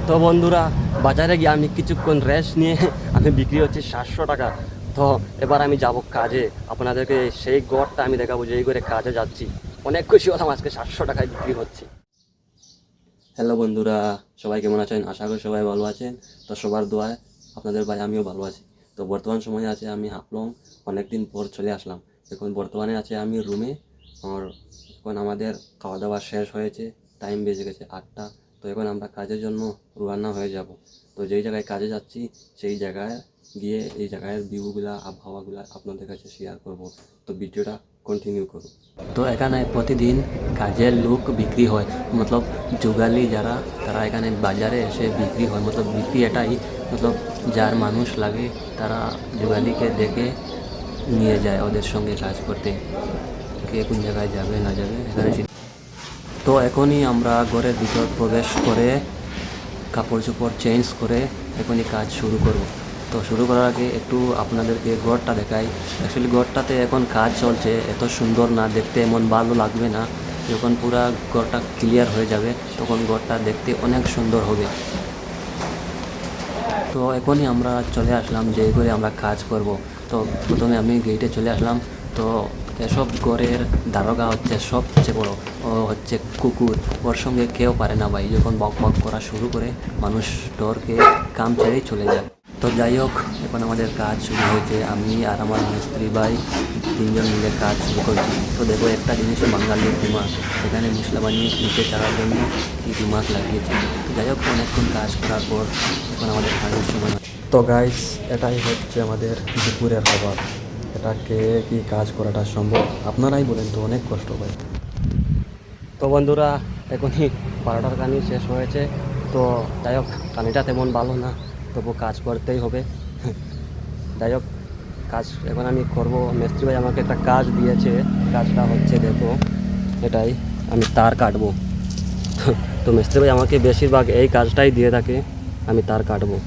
তো বন্ধুরা, বাজারে গিয়ে আমি কিছুক্ষণ রেস্ট নিয়ে আমি বিক্রি হচ্ছে 700 টাকা। তো এবার আমি যাব কাজে, আপনাদেরকে সেই গড়টা আমি দেখাবো যেই করে কাজে যাচ্ছি। অনেক খুশি হলাম আজকে 700 টাকায় বিক্রি হচ্ছে। হ্যালো বন্ধুরা, সবাই কেমন আছেন? আশা করি সবাই ভালো আছেন। তো সবার দোয়ায় আপনাদের ভাই আমিও ভালো আছি। তো বর্তমান সময়ে আছে আমি হাফলং, অনেকদিন পর চলে আসলাম। এখন বর্তমানে আছে আমি রুমে। আর এখন আমাদের খাওয়া দাওয়া শেষ হয়েছে, টাইম বেজে গেছে 8টা। তো এখন আমরা কাজের জন্য রওনা হয়ে যাব। তো যেই জায়গায় কাজে যাচ্ছি সেই জায়গায় গিয়ে এই জায়গার ভিউগুলা আবহাওয়াগুলা আপনাদের কাছে শেয়ার করব। তো ভিডিওটা কন্টিনিউ করুন। তো এখানে প্রতিদিন কাজের লোক বিক্রি হয়, মতলব জুগালি যারা, তারা এখানে বাজারে এসে বিক্রি হয়। মতলব বিক্রি এটাই, মতলব যার মানুষ লাগে তারা জুগালিকে দেখে নিয়ে যায় ওদের সঙ্গে কাজ করতে, কে কোন জায়গায় যাবে না যাবে এখানে। তো এখনই আমরা ঘরের ভিতর প্রবেশ করে কাপড় চোপড় চেঞ্জ করে এখনই কাজ শুরু করব। তো শুরু করার আগে একটু আপনাদেরকে ঘরটা দেখাই। অ্যাকচুয়ালি ঘরটাতে এখন কাজ চলছে, এত সুন্দর না দেখতে, এমন ভালো লাগবে না। যখন পুরা ঘরটা ক্লিয়ার হয়ে যাবে তখন ঘরটা দেখতে অনেক সুন্দর হবে। তো এখনই আমরা চলে আসলাম যে করে আমরা কাজ করব। তো প্রথমে আমি গেটে চলে আসলাম। তো এসব ঘরের দারোগা হচ্ছে সবচেয়ে বড়, ও হচ্ছে কুকুর। ওর সঙ্গে কেউ পারে না ভাই, যখন বক বক করা শুরু করে মানুষ ডরকে কাম ছেড়েই চলে যায়। তো যাই হোক, এখন আমাদের কাজ শুরু হয়েছে। আমি আর আমার মিস্ত্রি ভাই তিনজন মিলে কাজ শুরু করছি। তো দেখো একটা জিনিস, বাঙালির দিমাগ, এখানে মশলা বানিয়ে নিচে চালার জন্য কি দিমাগ লাগিয়েছে। তো যাই হোক, অনেকক্ষণ কাজ করার পর এখন আমাদের কাজের সময়। তো গাইস, এটাই হচ্ছে আমাদের দুপুরের খাবার। এটাকে কি কাজ করাটা সম্ভব? আপনারাই বলেন তো, অনেক কষ্ট ভাই। তো বন্ধুরা, এখনই 12টার কানি শেষ হয়েছে। তো যাই হোক, কানিটা তেমন ভালো না, তবু কাজ করতেই হবে। যাই হোক, কাজ এখন আমি করব। মিস্ত্রি ভাই আমাকে একটা কাজ দিয়েছে, কাজটা হচ্ছে দেখো এটাই, আমি তার কাটবো। তো মিস্ত্রি ভাই আমাকে বেশিরভাগ এই কাজটাই দিয়ে থাকে, আমি তার কাটবো।